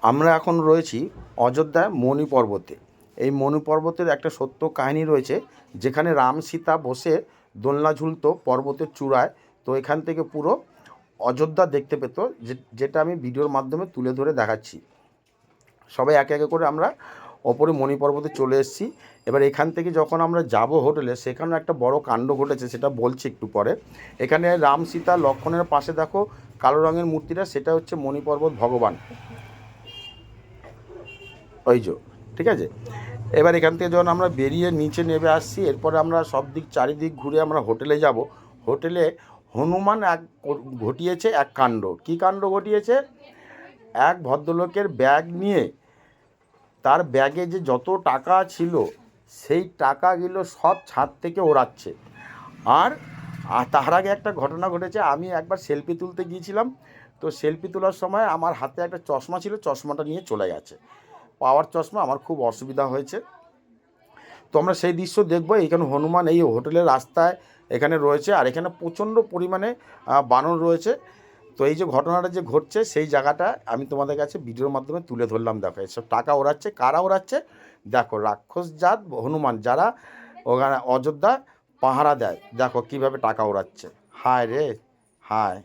আমরা এখন রয়েছি অযোধ্যায় মণি পর্বতে। এই মণি পর্বতের একটা সত্য কাহিনী রয়েছে, যেখানে রাম সীতা বসে দোলনা ঝুলতো পর্বতের চূড়ায়। তো এখান থেকে পুরো অযোধ্যা দেখতে পেত, যেটা আমি ভিডিওর মাধ্যমে তুলে ধরে দেখাচ্ছি। সবাই একে একে করে আমরা ওপরে মণি পর্বতে চলে এসেছি। এবার এখান থেকে যখন আমরা যাব হোটেলে, সেখানে একটা বড় কাণ্ড ঘটেছে, সেটা বলছি একটু পরে। এখানে রাম সীতা লক্ষ্মণের পাশে দেখো কালো রঙের মূর্তিটা, সেটা হচ্ছে মণি পর্বত ভগবান, ওই যে, ঠিক আছে। এবার এখান থেকে যখন আমরা বেরিয়ে নিচে নেমে আসছি, এরপরে আমরা সব দিক চারিদিক ঘুরে আমরা হোটেলে যাব। হোটেলে হনুমান ঘটিয়েছে এক কাণ্ড। কী কাণ্ড ঘটিয়েছে? এক ভদ্রলোকের ব্যাগ নিয়ে, তার ব্যাগে যে যত টাকা ছিল সেই টাকাগুলো সব ছাদ থেকে ওড়াচ্ছে। আর তার আগে একটা ঘটনা ঘটেছে। আমি একবার সেলফি তুলতে গিয়েছিলাম, তো সেলফি তোলার সময় আমার হাতে একটা চশমা ছিল, চশমাটা নিয়ে চলে গেছে। পাওয়ার চশমা, আমার খুব অসুবিধা হয়েছে। তো আমরা সেই দৃশ্য দেখব। এইখানে হনুমান এই হোটেলের রাস্তায় এখানে রয়েছে, আর এখানে প্রচণ্ড পরিমাণে বানর রয়েছে। তো এই যে ঘটনাটা যে ঘটছে, সেই জায়গাটা আমি তোমাদের কাছে ভিডিওর মাধ্যমে তুলে ধরলাম। দেখো এসব টাকা ওড়াচ্ছে, কারা ওড়াচ্ছে দেখো, রাক্ষস জাত হনুমান, যারা ওখানে অযোধ্যা পাহারা দেয়। দেখো কিভাবে টাকা ওড়াচ্ছে। হায় রে হায়।